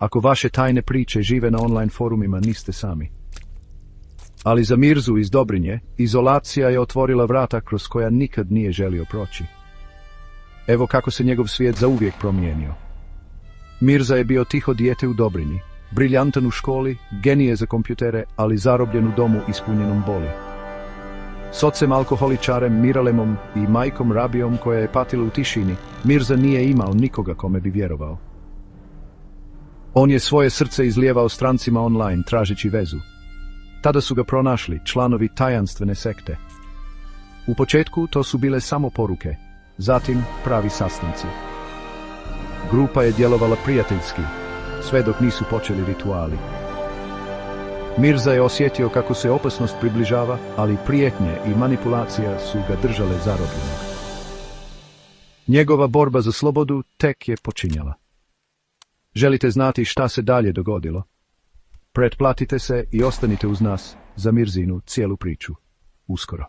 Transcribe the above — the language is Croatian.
Ako vaše tajne priče žive na online forumima, niste sami. Ali za Mirzu iz Dobrinje, izolacija je otvorila vrata kroz koja nikad nije želio proći. Evo kako se njegov svijet zauvijek promijenio. Mirza je bio tiho dijete u Dobrinji, briljantan u školi, genije za kompjutere, ali zarobljen u domu ispunjenom boli. S ocem alkoholičarem Miralemom i majkom Rabijom koja je patila u tišini, Mirza nije imao nikoga kome bi vjerovao. On je svoje srce izlijevao strancima online tražeći vezu. Tada su ga pronašli članovi tajanstvene sekte. U početku to su bile samo poruke, zatim pravi sastanci. Grupa je djelovala prijateljski, sve dok nisu počeli rituali. Mirza je osjetio kako se opasnost približava, ali prijetnje i manipulacija su ga držale zarobljenog. Njegova borba za slobodu tek je počinjala. Želite znati šta se dalje dogodilo? Pretplatite se i ostanite uz nas za Mirzinu cijelu priču. Uskoro.